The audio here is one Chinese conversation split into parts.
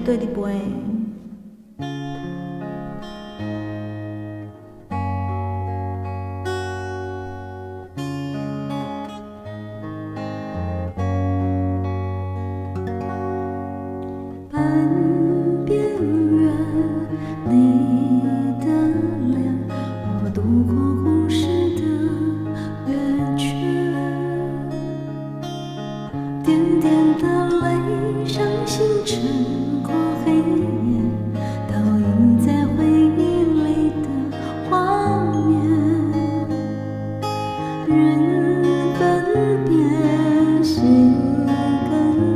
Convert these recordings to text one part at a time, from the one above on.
对你飞。半边月，你的脸，我度过故事的圆圈，点点的泪像星辰过黑夜，倒映在回忆里的画面。人分别，心跟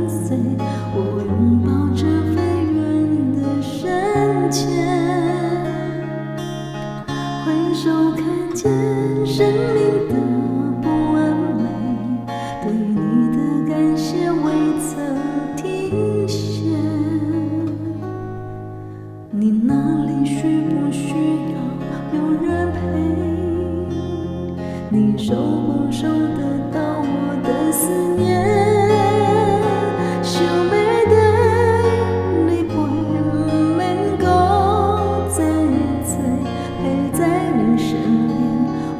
随，我拥抱着飞远的深浅，回首看见生命的不完美，对你的感谢未曾停歇。你那里需不需要有人陪？你收不收得到我的思念？想要对你陪，不免搁再催，陪在你身边，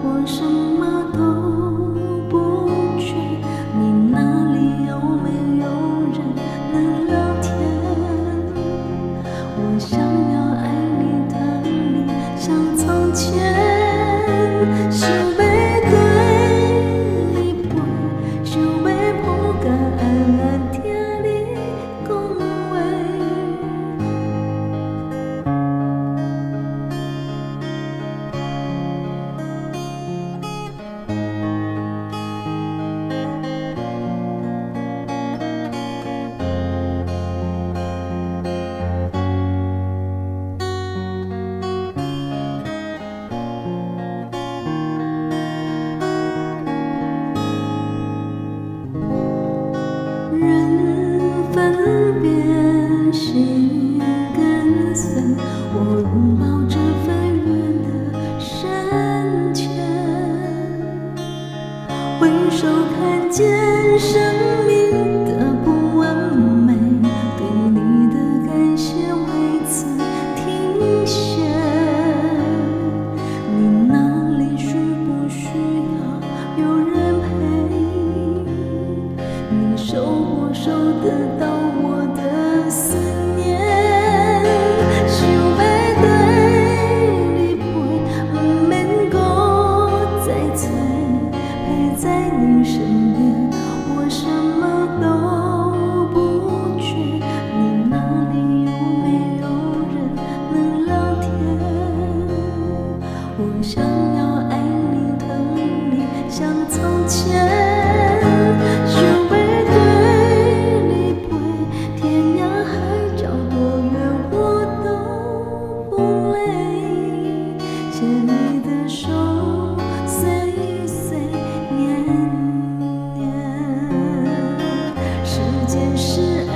我什么都不缺。你那里有没有人能聊天？我想要爱你疼你像从前。想要人分别，心跟随，我拥抱着飞远的深浅，回首看见生命的不完美，对你的感谢未曾停歇。你那里需不需要有人陪？你收不收得到我的思念？想要对你陪，不免搁再催，陪在你身边，我什么都不缺。你那里有没有人能聊天？我想要爱你疼你像从前。牵你的手，岁岁年年，时间是爱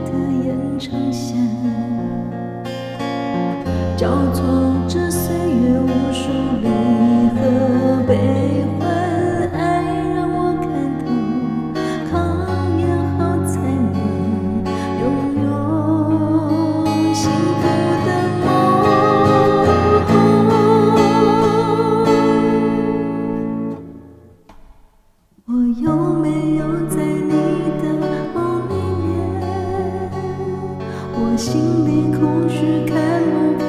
的延长线，交错着岁月无数离合悲欢，爱让我看透，考验后才能拥有幸福的梦。我有没有在你的梦里面？我心里空虚，看不看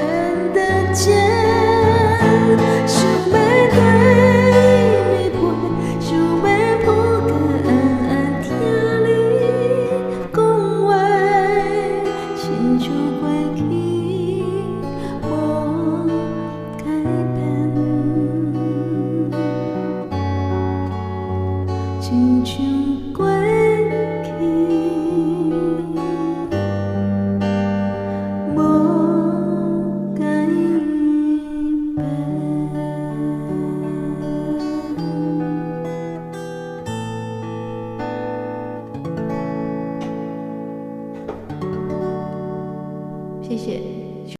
得见？想要对你陪，想要抱甲安安听你讲话，亲像过去无改变。亲像